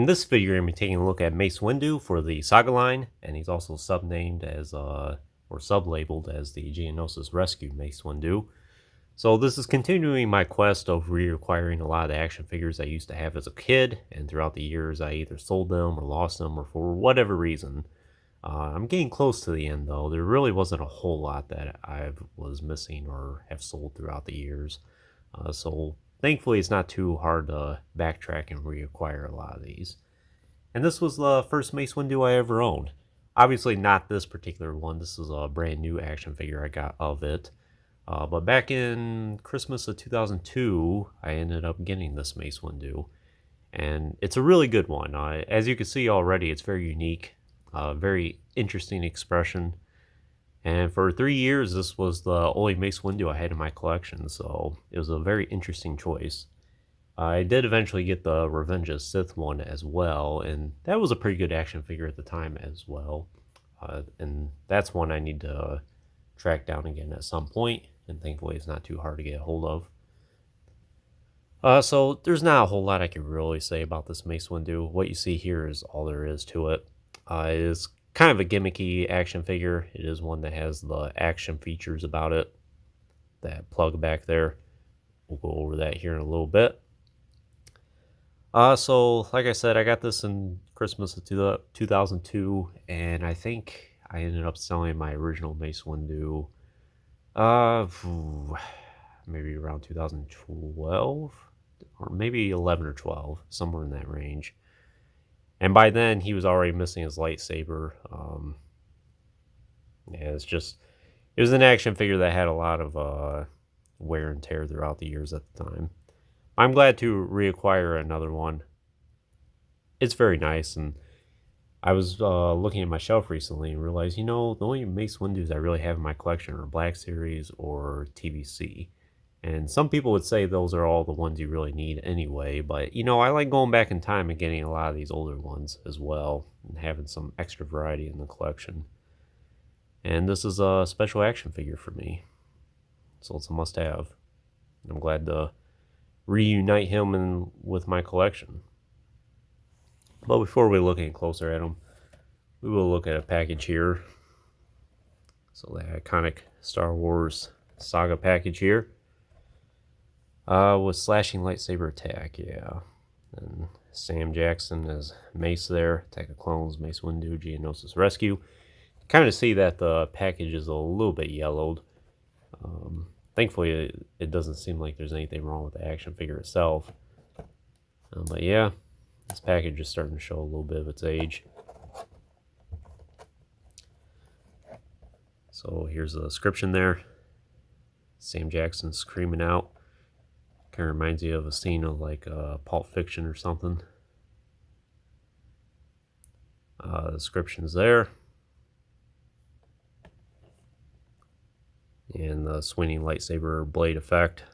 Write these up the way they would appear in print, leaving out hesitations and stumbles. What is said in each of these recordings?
this video, we're going to be taking a look at Mace Windu for the Saga line, and he's also subnamed as, or sublabeled as the Geonosis Rescue Mace Windu. So this is continuing my quest of reacquiring a lot of the action figures I used to have as a kid, and throughout the years I either sold them or lost them, or for whatever reason. I'm getting close to the end though. There really wasn't a whole lot that I was missing or have sold throughout the years. So thankfully it's not too hard to backtrack and reacquire a lot of these. And this was the first Mace Windu I ever owned. Obviously not this particular one. This is a brand new action figure I got of it. But back in Christmas of 2002, I ended up getting this Mace Windu. And it's a really good one. As you can see already, it's very unique. Very interesting expression. And for 3 years, this was the only Mace Windu I had in my collection, so it was a very interesting choice. I did eventually get the Revenge of the Sith one as well, and that was a pretty good action figure at the time as well. And that's one I need to track down again at some point, and thankfully it's not too hard to get a hold of. So there's not a whole lot I can really say about this Mace Windu. What you see here is all there is to it. It is kind of a gimmicky action figure. It is one that has the action features about it. That plug back there. We'll go over that here in a little bit. So like I said, I got this in Christmas of 2002, and I think I ended up selling my original Mace Windu maybe around 2012, or maybe 11 or 12, somewhere in that range. And by then, he was already missing his lightsaber. Yeah, it was an action figure that had a lot of wear and tear throughout the years at the time. I'm glad to reacquire another one. It's very nice, and I was looking at my shelf recently and realized, the only Mace Windus I really have in my collection are Black Series or TVC. And some people would say those are all the ones you really need anyway, but I like going back in time and getting a lot of these older ones as well, and having some extra variety in the collection. And this is a special action figure for me, so it's a must-have. I'm glad to reunite him with my collection. But before we look any closer at him, we will look at a package here. So the iconic Star Wars Saga package here. With slashing lightsaber attack, yeah. And Sam Jackson as Mace there. Attack of Clones, Mace Windu, Geonosis Rescue. Kind of see that the package is a little bit yellowed. Thankfully, it doesn't seem like there's anything wrong with the action figure itself. But yeah, this package is starting to show a little bit of its age. So here's the description there. Sam Jackson screaming out. Kind of reminds you of a scene of like Pulp Fiction or something. The description's there. And the swinging lightsaber blade effect.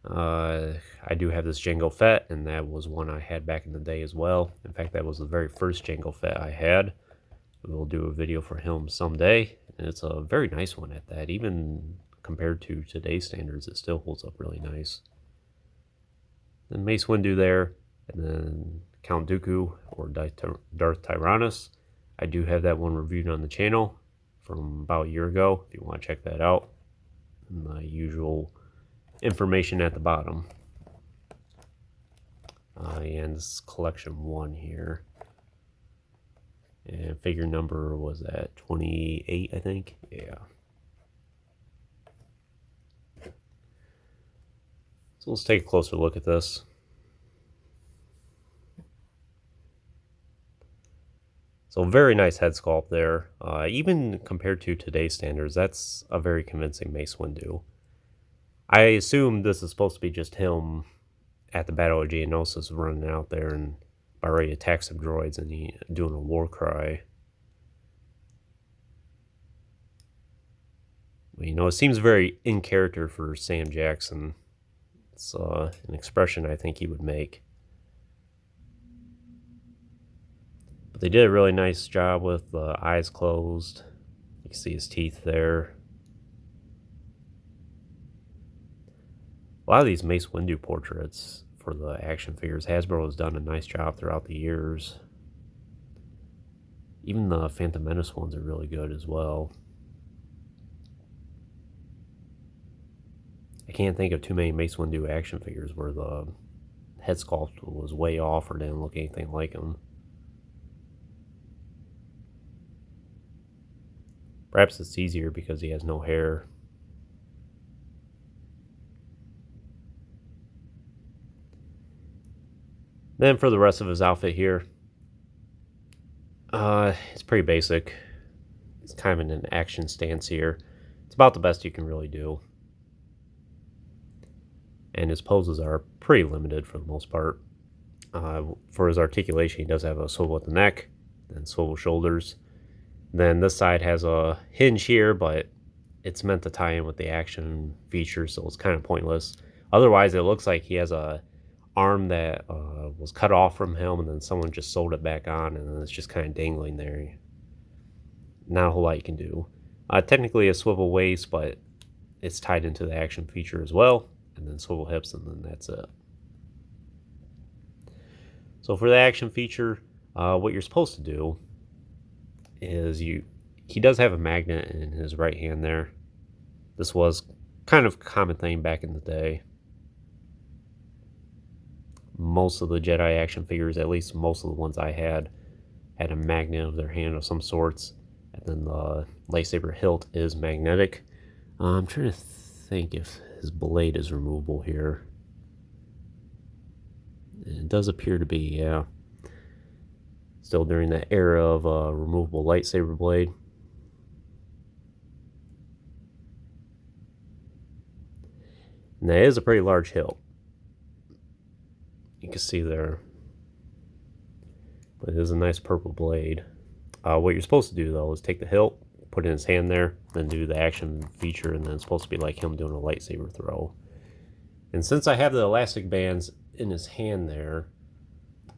I do have this Jango Fett, and that was one I had back in the day as well. In fact, that was the very first Jango Fett I had. We'll do a video for him someday, and it's a very nice one at that. Even compared to today's standards, it still holds up really nice. Then Mace Windu there, and then Count Dooku or Darth Tyrannus. I do have that one reviewed on the channel from about a year ago, if you want to check that out. And the usual information at the bottom. And this is collection 1 here. And figure number was at 28, I think. Yeah. So let's take a closer look at this. So very nice head sculpt there. Even compared to today's standards, that's a very convincing Mace Windu. I assume this is supposed to be just him at the Battle of Geonosis running out there and about ready to attack some droids and doing a war cry. It seems very in character for Sam Jackson. It's an expression I think he would make. But they did a really nice job with the eyes closed. You can see his teeth there. A lot of these Mace Windu portraits for the action figures. Hasbro has done a nice job throughout the years. Even the Phantom Menace ones are really good as well. I can't think of too many Mace Windu action figures where the head sculpt was way off or didn't look anything like him. Perhaps it's easier because he has no hair. Then for the rest of his outfit here, it's pretty basic. It's kind of in an action stance here. It's about the best you can really do. And his poses are pretty limited for the most part. For his articulation, he does have a swivel at the neck, then swivel shoulders. Then this side has a hinge here, but it's meant to tie in with the action feature, so it's kind of pointless. Otherwise, it looks like he has a arm that was cut off from him, and then someone just sewed it back on, and then it's just kind of dangling there. Not a whole lot you can do. Technically a swivel waist, but it's tied into the action feature as well, and then swivel hips, and then that's it. So for the action feature, what you're supposed to do is he does have a magnet in his right hand there. This was kind of a common thing back in the day. Most of the Jedi action figures, at least most of the ones I had a magnet of their hand of some sorts. And then the lightsaber hilt is magnetic. I'm trying to think if his blade is removable here. It does appear to be, yeah. Still during that era of a removable lightsaber blade. And that is a pretty large hilt. You can see there. But it is a nice purple blade. What you're supposed to do, though, is take the hilt, put it in his hand there, then do the action feature, and then it's supposed to be like him doing a lightsaber throw. And since I have the elastic bands in his hand there,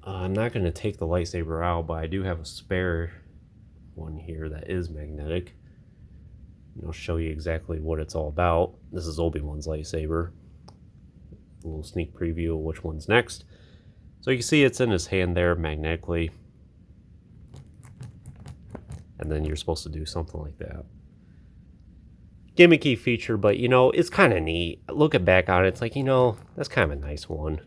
I'm not going to take the lightsaber out, but I do have a spare one here that is magnetic. And I'll show you exactly what it's all about. This is Obi-Wan's lightsaber. A little sneak preview of which one's next. So you can see it's in his hand there magnetically. And then you're supposed to do something like that. Gimmicky feature, but you know, it's kind of neat. Looking back on it, it's like, you know, that's kind of a nice one.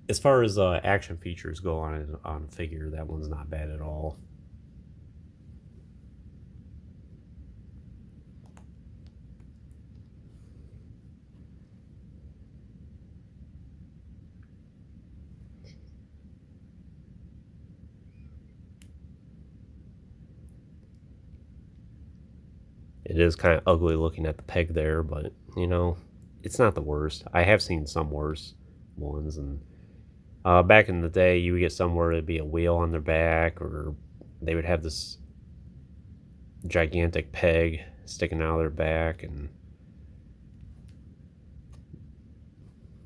As far as action features go on a figure, that one's not bad at all. It is kind of ugly looking at the peg there, but, you know, it's not the worst. I have seen some worse ones, and back in the day, you would get somewhere it'd be a wheel on their back, or they would have this gigantic peg sticking out of their back, and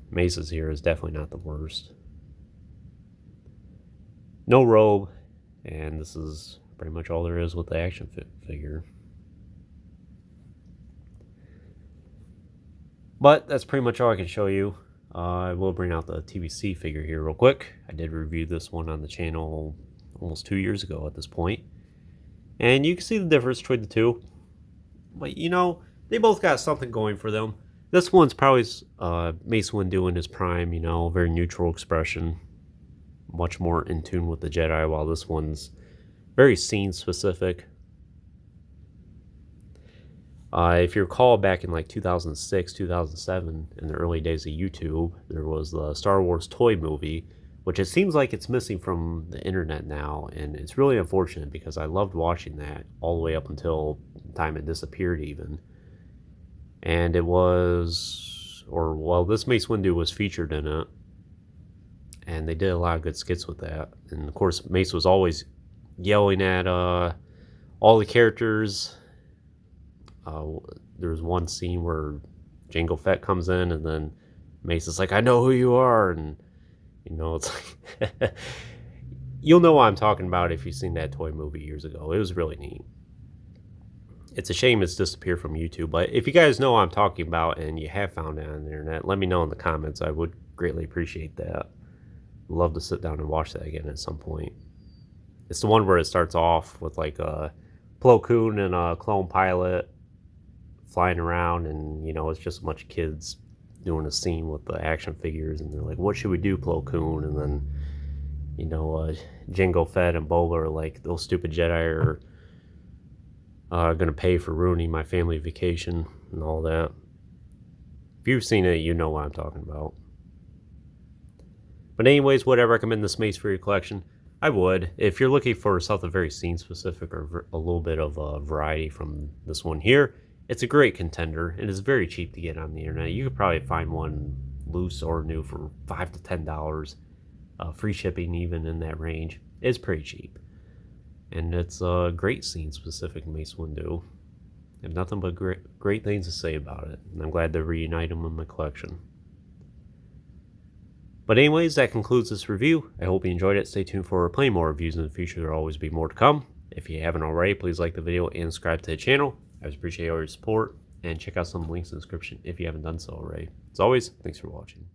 Mace's here is definitely not the worst. No robe, and this is pretty much all there is with the action figure. But that's pretty much all I can show you. I will bring out the TBC figure here real quick. I did review this one on the channel almost 2 years ago at this point. And you can see the difference between the two. But, you know, they both got something going for them. This one's probably Mace Windu in his prime, you know, very neutral expression. Much more in tune with the Jedi, while this one's very scene specific. If you recall, back in like 2006, 2007, in the early days of YouTube, there was the Star Wars toy movie, which it seems like it's missing from the internet now, and it's really unfortunate because I loved watching that all the way up until the time it disappeared even. And it was, or well, this Mace Windu was featured in it, and they did a lot of good skits with that. And of course, Mace was always yelling at all the characters. There's one scene where Jango Fett comes in, and then Mace is like, "I know who you are," and you know, it's like you'll know what I'm talking about if you've seen that toy movie years ago. It was really neat. It's a shame it's disappeared from YouTube, but if you guys know what I'm talking about and you have found it on the internet, let me know in the comments. I would greatly appreciate that. Love to sit down and watch that again at some point. It's the one where it starts off with like a Plo Koon and a clone pilot flying around, and you know, it's just a bunch of kids doing a scene with the action figures, and they're like, what should we do, Plo Koon? And then, you know, Jango Fett and Boba are like, those stupid Jedi are gonna pay for ruining my family vacation and all that. If you've seen it, you know what I'm talking about. But anyways, would I recommend this Mace for your collection? I would. If you're looking for something very scene specific or a little bit of a variety from this one here, it's a great contender and it's very cheap to get on the internet. You could probably find one loose or new for $5 to $10. Free shipping even in that range. It's pretty cheap. And it's a great scene specific Mace Windu. I have nothing but great things to say about it. And I'm glad to reunite them in my collection. But anyways, that concludes this review. I hope you enjoyed it. Stay tuned for plenty more reviews in the future. There will always be more to come. If you haven't already, please like the video and subscribe to the channel. I always appreciate all your support. And check out some links in the description if you haven't done so already. As always, thanks for watching.